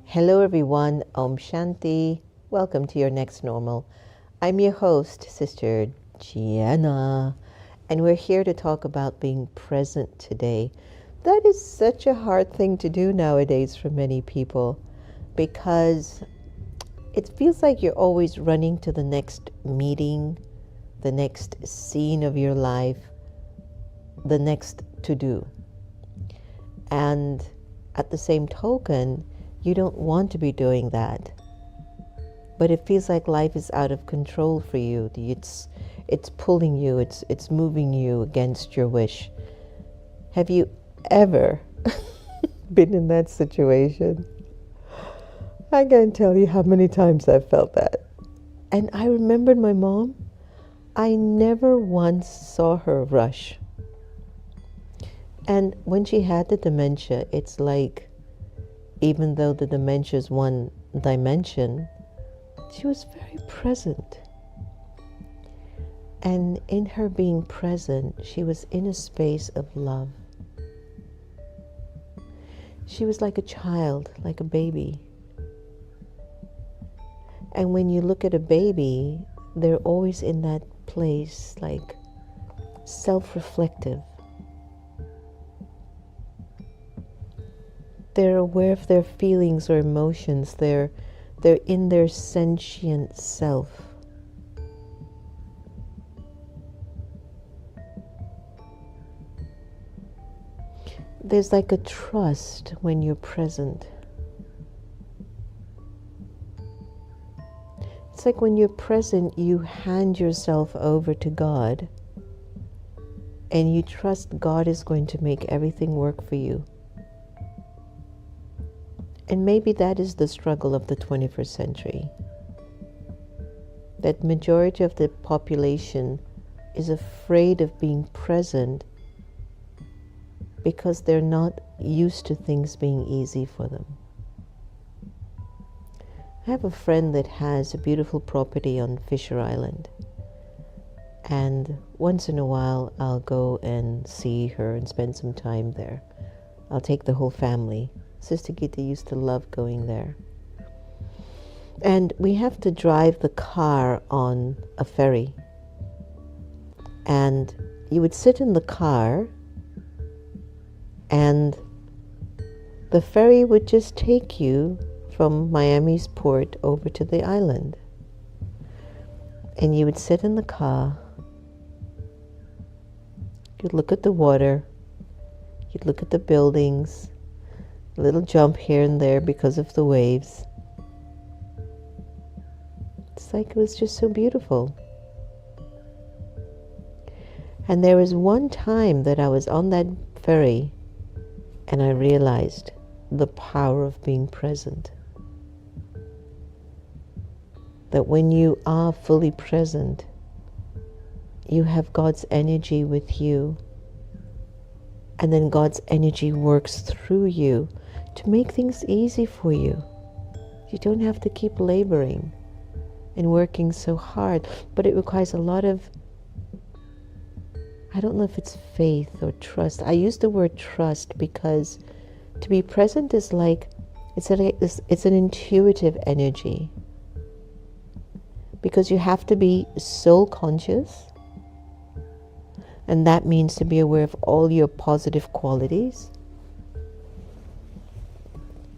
Hello everyone, Om Shanti. Welcome to your next normal. I'm your host, Sister Jenna, and we're here to talk about being present today. That is such a hard thing to do nowadays for many people because it feels like you're always running to the next meeting, the next scene of your life, the next to-do. And at the same token, you don't want to be doing that. But it feels like life is out of control for you. It's pulling you, it's moving you against your wish. Have you ever been in that situation? I can't tell you how many times I've felt that. And I remembered my mom. I never once saw her rush. And when she had the dementia, it's like, even though the dementia is one dimension, she was very present. And in her being present, she was in a space of love. She was like a child, like a baby. And when you look at a baby, they're always in that place, like self-reflective. They're aware of their feelings or emotions. They're in their sentient self. There's like a trust when you're present. It's like when you're present, you hand yourself over to God and you trust God is going to make everything work for you. And maybe that is the struggle of the 21st century. That majority of the population is afraid of being present because they're not used to things being easy for them. I have a friend that has a beautiful property on Fisher Island. And once in a while, I'll go and see her and spend some time there. I'll take the whole family. Sister Gita used to love going there. And we have to drive the car on a ferry. And you would sit in the car and the ferry would just take you from Miami's port over to the island. And you would sit in the car. You'd look at the water. You'd look at the buildings. A little jump here and there because of the waves. It's like it was just so beautiful. And there was one time that I was on that ferry and I realized the power of being present. That when you are fully present, you have God's energy with you. And then God's energy works through you to make things easy for you. You don't have to keep laboring and working so hard, but it requires a lot of, I don't know if it's faith or trust. I use the word trust because to be present is like, it's an intuitive energy. Because you have to be soul conscious. And that means to be aware of all your positive qualities.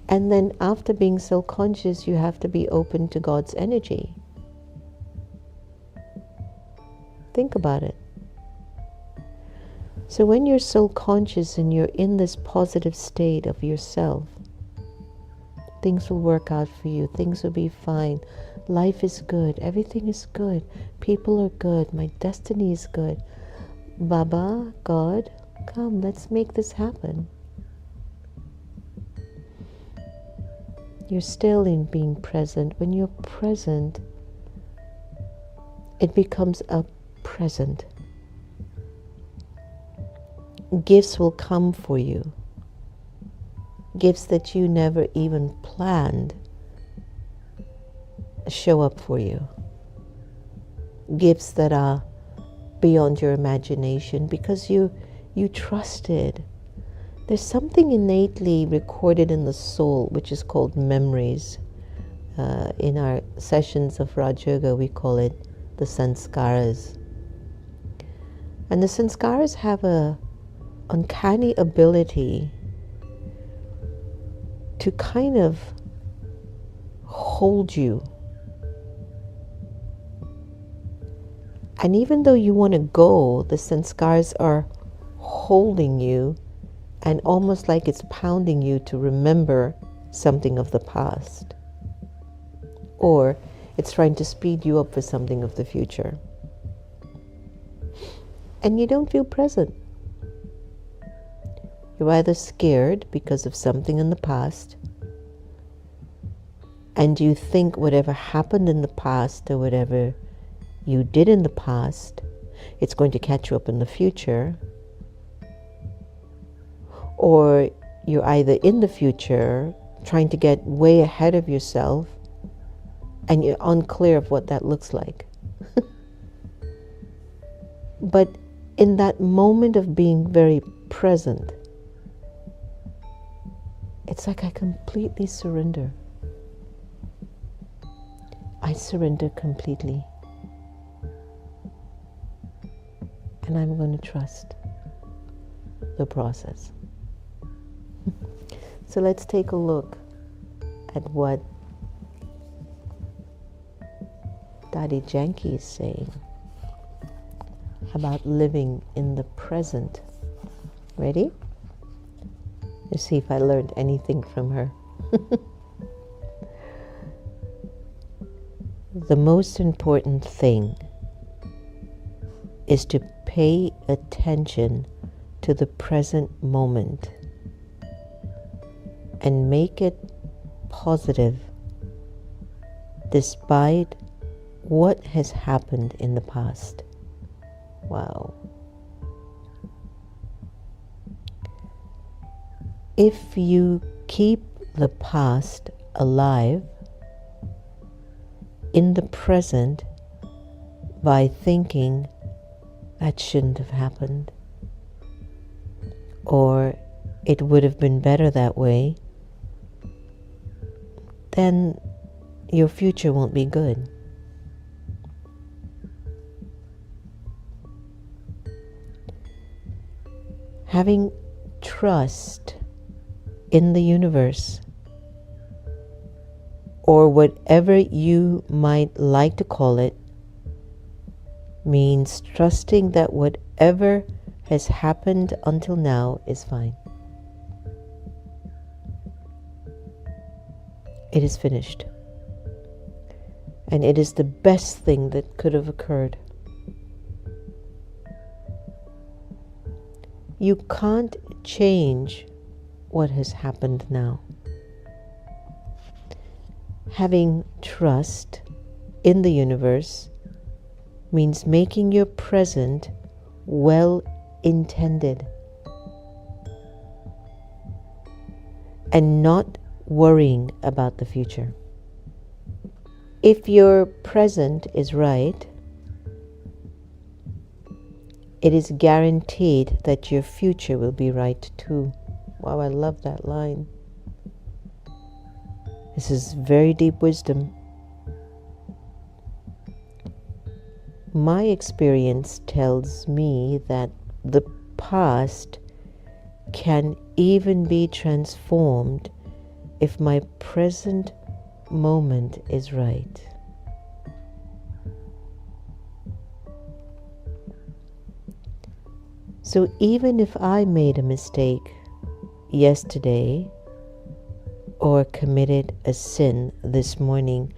And then after being self-conscious, you have to be open to God's energy. Think about it. So when you're self-conscious and you're in this positive state of yourself, things will work out for you. Things will be fine. Life is good. Everything is good. People are good. My destiny is good. Baba, God, come, let's make this happen. You're still in being present. When you're present, it becomes a present. Gifts will come for you. Gifts that you never even planned show up for you. Gifts that are beyond your imagination because you trusted. There's something innately recorded in the soul which is called memories. In our sessions of Raj Yoga, we call it the sanskaras. And the sanskaras have a uncanny ability to kind of hold you. And even though you want to go, the sanskaras are holding you, and almost like it's pounding you to remember something of the past. Or it's trying to speed you up for something of the future. And you don't feel present. You're either scared because of something in the past, and you think whatever happened in the past or whatever you did in the past, it's going to catch you up in the future. Or you're either in the future trying to get way ahead of yourself and you're unclear of what that looks like. But in that moment of being very present, it's like I completely surrender. I surrender completely. And I'm going to trust the process. So let's take a look at what Daddy Janki is saying about living in the present. Ready? Let's see if I learned anything from her. The most important thing is to pay attention to the present moment and make it positive despite what has happened in the past. Wow. If you keep the past alive in the present by thinking that shouldn't have happened, or it would have been better that way, then your future won't be good. Having trust in the universe, or whatever you might like to call it, means trusting that whatever has happened until now is fine. It is finished. And it is the best thing that could have occurred. You can't change what has happened now. Having trust in the universe means making your present well intended and not worrying about the future. If your present is right, it is guaranteed that your future will be right too. Wow, I love that line. This is very deep wisdom. My experience tells me that the past can even be transformed if my present moment is right. So even if I made a mistake yesterday or committed a sin this morning,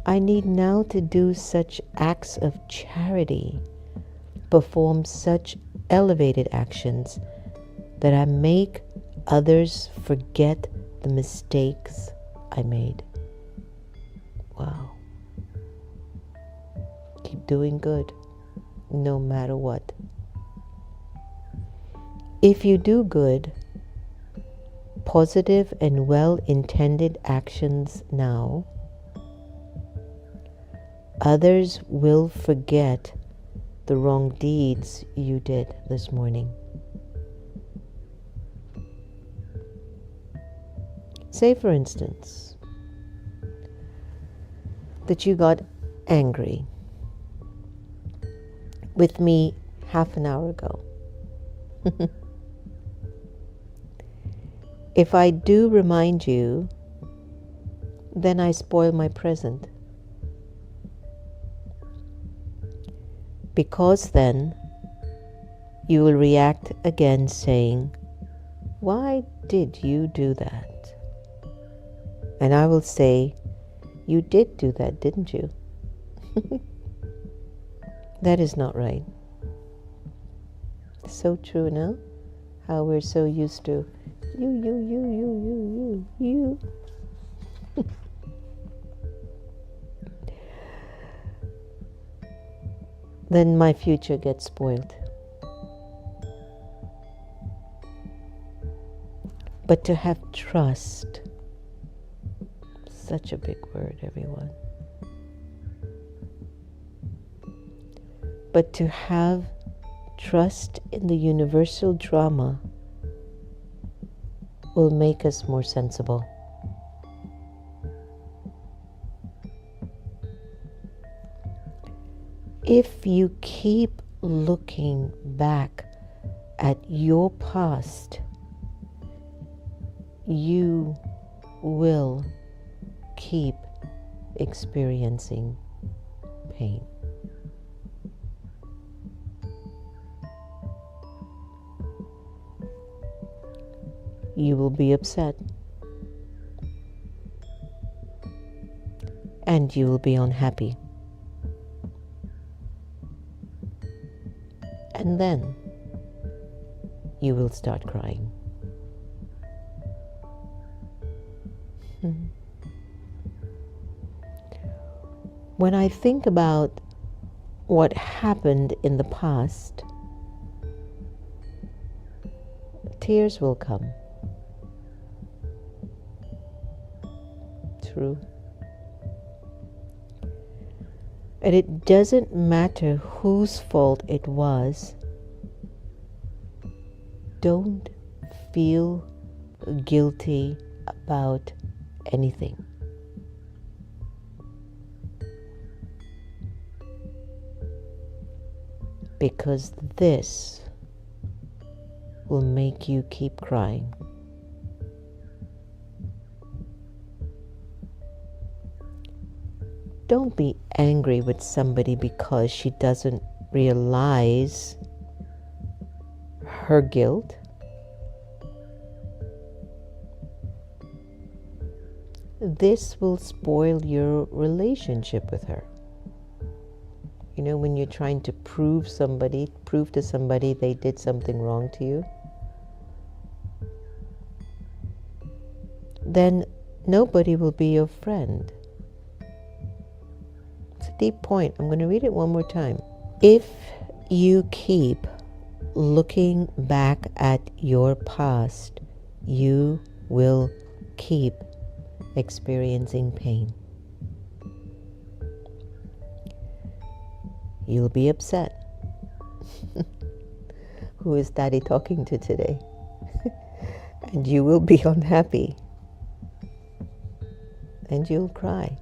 I need now to do such acts of charity, perform such elevated actions that I make others forget the mistakes I made. Wow. Keep doing good, no matter what. If you do good, positive and well-intended actions now, others will forget the wrong deeds you did this morning. Say, for instance, that you got angry with me half an hour ago. If I do remind you, then I spoil my present. Because then you will react again saying, "Why did you do that?" And I will say, "You did do that, didn't you?" That is not right. So true, no? How we're so used to you. Then my future gets spoiled. But to have trust, such a big word, everyone. But to have trust in the universal drama will make us more sensible. If you keep looking back at your past, you will keep experiencing pain. You will be upset, and you will be unhappy. And then you will start crying. When I think about what happened in the past, tears will come. True. And it doesn't matter whose fault it was. Don't feel guilty about anything. Because this will make you keep crying. Don't be angry with somebody because she doesn't realize her guilt. This will spoil your relationship with her. You know, when you're trying to prove to somebody they did something wrong to you, then nobody will be your friend. It's a deep point. I'm going to read it one more time. If you keep looking back at your past, you will keep experiencing pain. You'll be upset. Who is Daddy talking to today? And you will be unhappy. And you'll cry.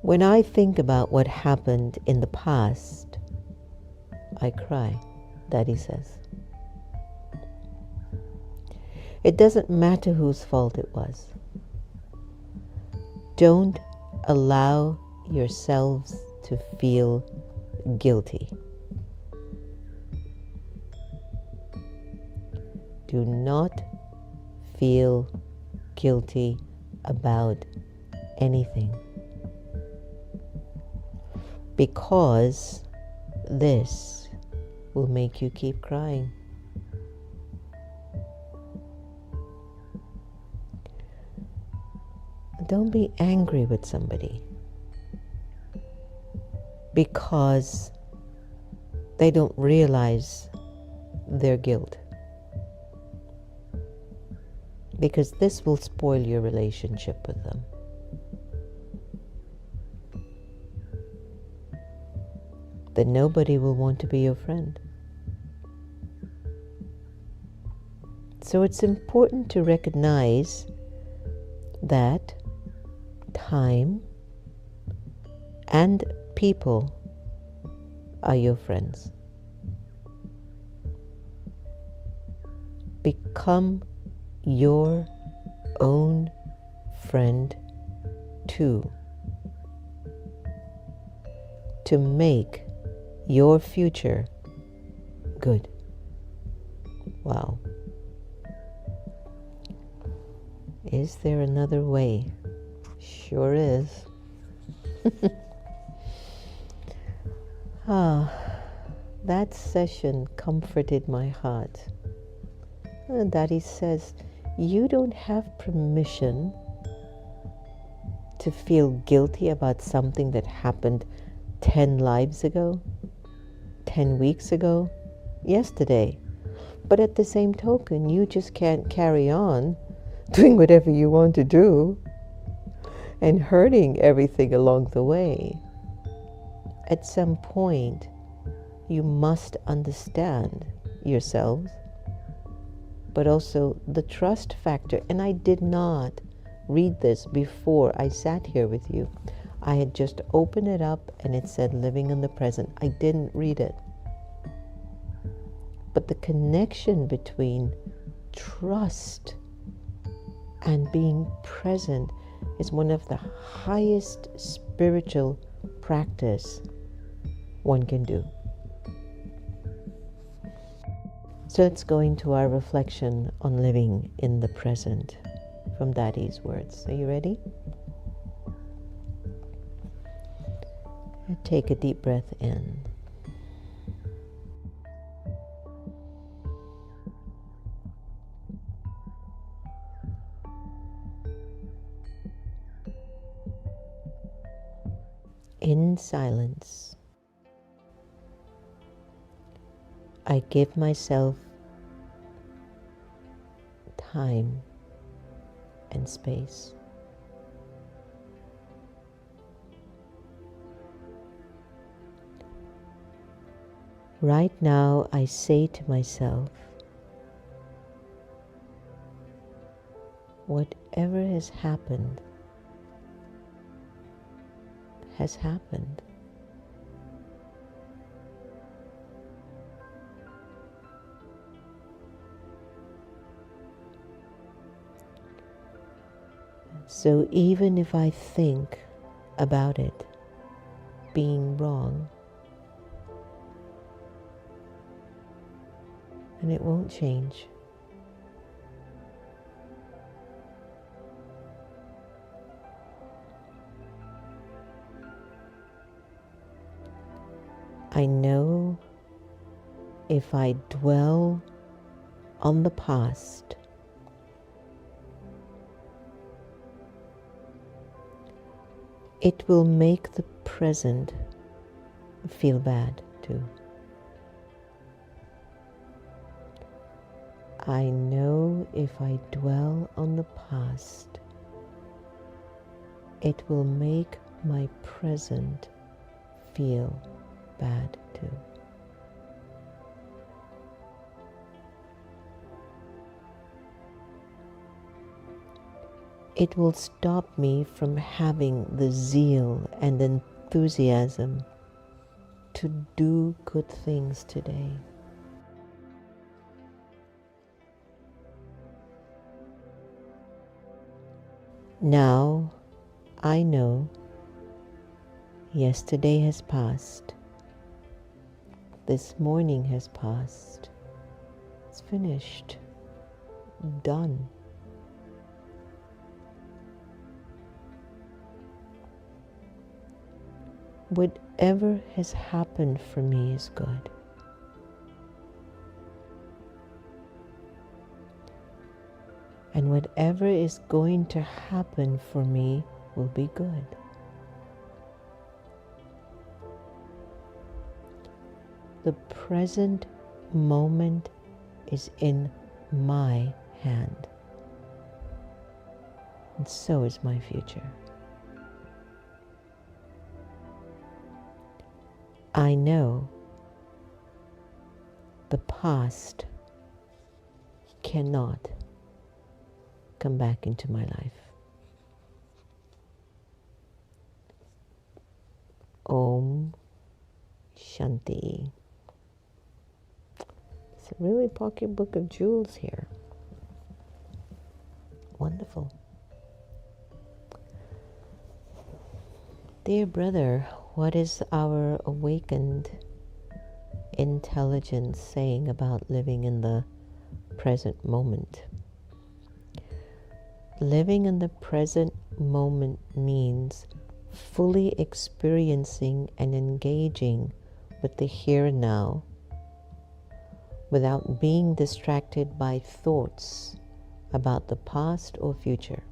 When I think about what happened in the past, I cry, Daddy says. It doesn't matter whose fault it was. Don't allow yourselves to feel guilty. Do not feel guilty about anything, because this will make you keep crying. Don't be angry with somebody because they don't realize their guilt, because this will spoil your relationship with them. Then nobody will want to be your friend. So it's important to recognize that time and people are your friends. Become your own friend too, to make your future good. Wow. Is there another way? Sure is. That session comforted my heart. Daddy says, you don't have permission to feel guilty about something that happened 10 lives ago, 10 weeks ago, yesterday. But at the same token, you just can't carry on doing whatever you want to do and hurting everything along the way. At some point, you must understand yourselves, but also the trust factor. And I did not read this before I sat here with you. I had just opened it up and it said living in the present. I didn't read it. But the connection between trust and being present is one of the highest spiritual practice one can do. So let's go into our reflection on living in the present from Daddy's words. Are you ready? Take a deep breath in. In silence, I give myself time and space. Right now, I say to myself, whatever has happened, has happened. So even if I think about it being wrong, and it won't change, I know if I dwell on the past, it will make the present feel bad too. I know if I dwell on the past, it will make my present feel bad too. It will stop me from having the zeal and enthusiasm to do good things today. Now I know yesterday has passed. This morning has passed. It's finished. Done. Whatever has happened for me is good. And whatever is going to happen for me will be good. The present moment is in my hand. And so is my future. I know the past cannot come back into my life. Om Shanti. It's a really pocketbook of jewels here. Wonderful. Dear brother, what is our awakened intelligence saying about living in the present moment? Living in the present moment means fully experiencing and engaging with the here and now without being distracted by thoughts about the past or future.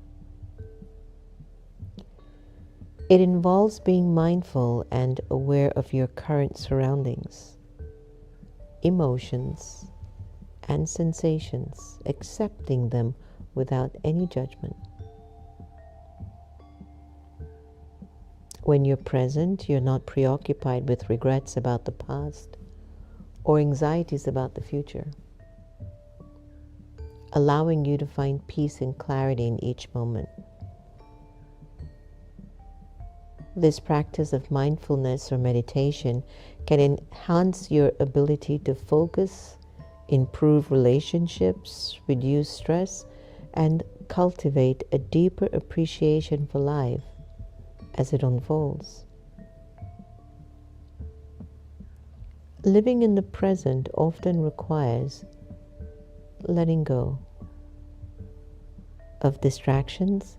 It involves being mindful and aware of your current surroundings, emotions, and sensations, accepting them without any judgment. When you're present, you're not preoccupied with regrets about the past or anxieties about the future, allowing you to find peace and clarity in each moment. This practice of mindfulness or meditation can enhance your ability to focus, improve relationships, reduce stress, and cultivate a deeper appreciation for life as it unfolds. Living in the present often requires letting go of distractions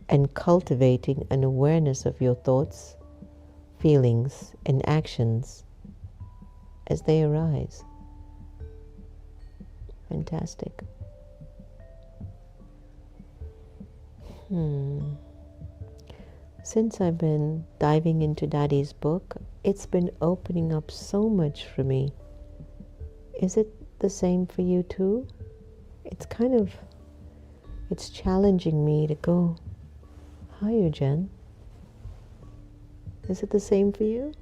and cultivating an awareness of your thoughts, feelings, and actions as they arise. Fantastic. Since I've been diving into Daddy's book, it's been opening up so much for me. Is it the same for you too? It's challenging me to go higher, Jen. Is it the same for you?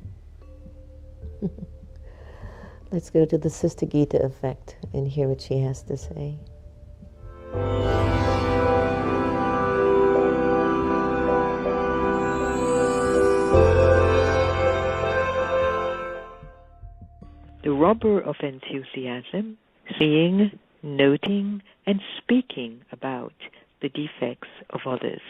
Let's go to the Sister Gita effect and hear what she has to say. The robber of enthusiasm, seeing, noting, and speaking about the defects of others.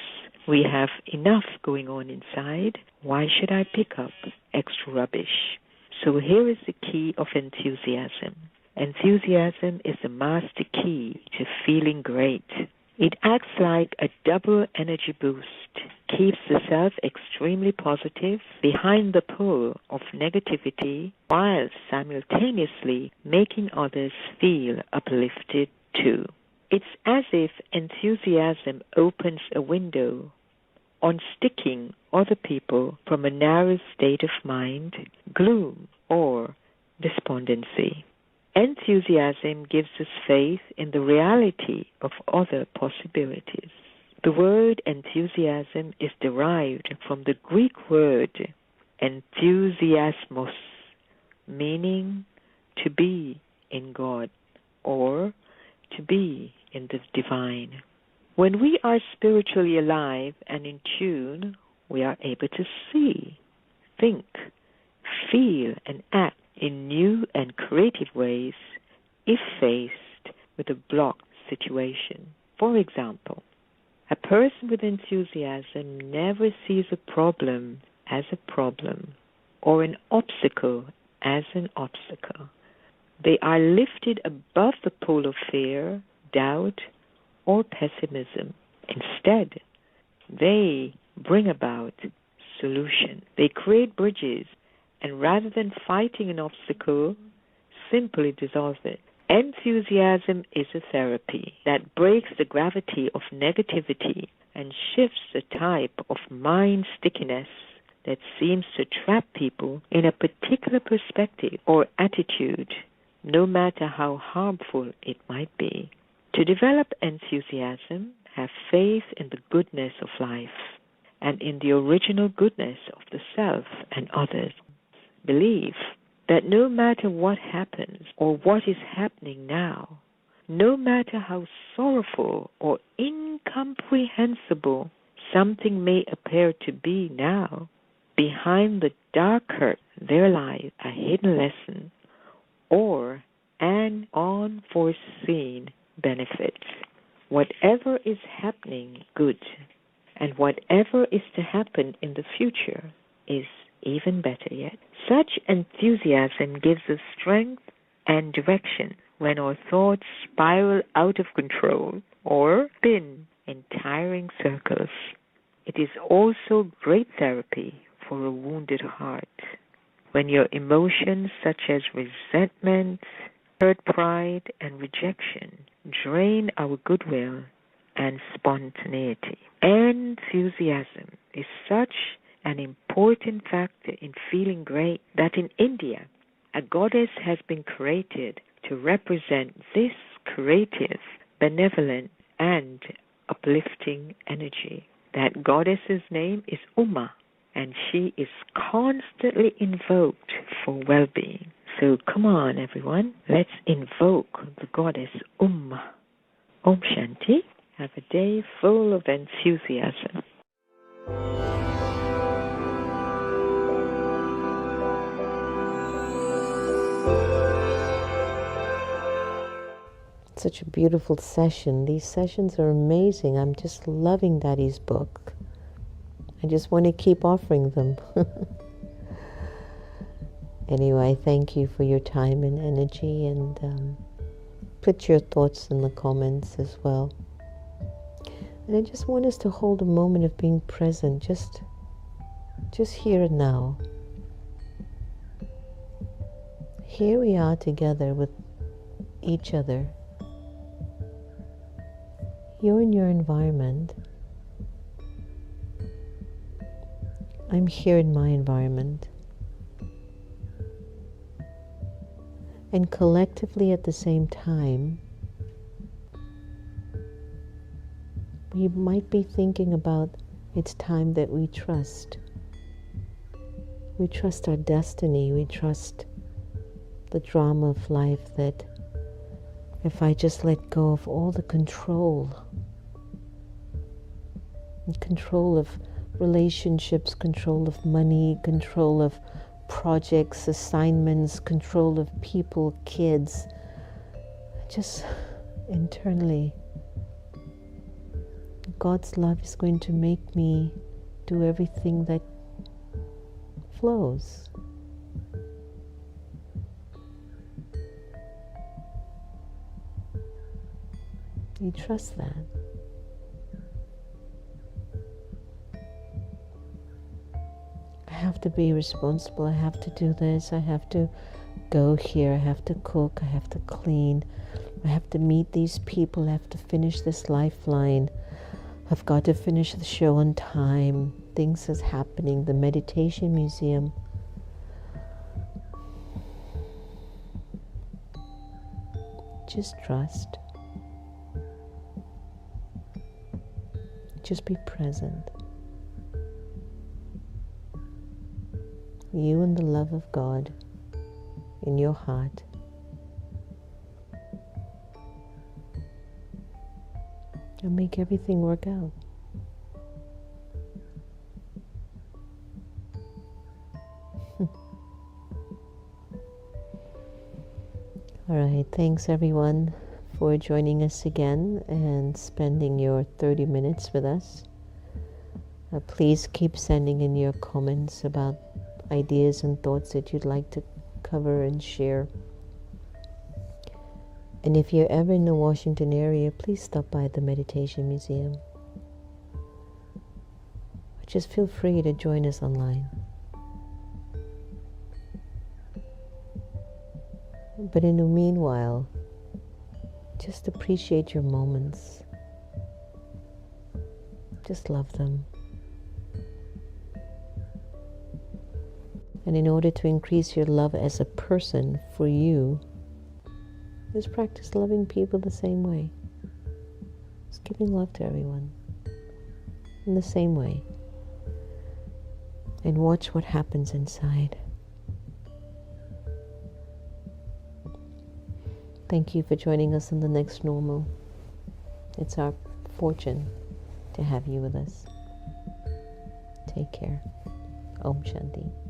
We have enough going on inside. Why should I pick up extra rubbish? So here is the key of enthusiasm. Enthusiasm is the master key to feeling great. It acts like a double energy boost, keeps the self extremely positive behind the pull of negativity, while simultaneously making others feel uplifted too. It's as if enthusiasm opens a window on sticking other people from a narrow state of mind, gloom, or despondency. Enthusiasm gives us faith in the reality of other possibilities. The word enthusiasm is derived from the Greek word enthusiasmos, meaning to be in God or to be in the divine. When we are spiritually alive and in tune, we are able to see, think, feel, and act in new and creative ways if faced with a blocked situation. For example, a person with enthusiasm never sees a problem as a problem or an obstacle as an obstacle. They are lifted above the pole of fear, doubt, or pessimism. Instead, they bring about solution. They create bridges, and rather than fighting an obstacle, simply dissolve it. Enthusiasm is a therapy that breaks the gravity of negativity and shifts the type of mind stickiness that seems to trap people in a particular perspective or attitude, no matter how harmful it might be. To develop enthusiasm, have faith in the goodness of life and in the original goodness of the self and others. Believe that no matter what happens or what is happening now, No matter how sorrowful or incomprehensible something may appear to be now, behind the dark curtain there lies a hidden lesson or an unforeseen benefit. Whatever is happening good and whatever is to happen in the future is even better yet. Such enthusiasm gives us strength and direction when our thoughts spiral out of control or spin in tiring circles. It is also great therapy for a wounded heart. When your emotions such as resentment, hurt, pride, and rejection drain our goodwill and spontaneity. Enthusiasm is such an important factor in feeling great that in India, a goddess has been created to represent this creative, benevolent, and uplifting energy. That goddess's name is Uma, and she is constantly invoked for well-being. So come on, everyone, let's invoke the goddess Uma. Om Shanti. Have a day full of enthusiasm. Such a beautiful session. These sessions are amazing. I'm just loving Daddy's book. I just want to keep offering them. Anyway, thank you for your time and energy, and put your thoughts in the comments as well. And I just want us to hold a moment of being present, just here and now. Here we are together with each other. You're in your environment. I'm here in my environment. And collectively at the same time, we might be thinking about it's time that we trust. We trust our destiny. We trust the drama of life, that if I just let go of all the control of relationships, control of money, control of projects, assignments, control of people, kids, just internally, God's love is going to make me do everything that flows. You trust that. I have to be responsible. I have to do this. I have to go here. I have to cook. I have to clean. I have to meet these people. I have to finish this lifeline. I've got to finish the show on time. Things is happening. The Meditation Museum. Just trust. Just be present. You and the love of God in your heart. And make everything work out. All right, thanks everyone for joining us again and spending your 30 minutes with us. Please keep sending in your comments about ideas and thoughts that you'd like to cover and share. And if you're ever in the Washington area, please stop by the Meditation Museum. Just feel free to join us online. But in the meanwhile, just appreciate your moments. Just love them. And in order to increase your love as a person for you, just practice loving people the same way. Just giving love to everyone in the same way. And watch what happens inside. Thank you for joining us in the next normal. It's our fortune to have you with us. Take care. Om Shanti.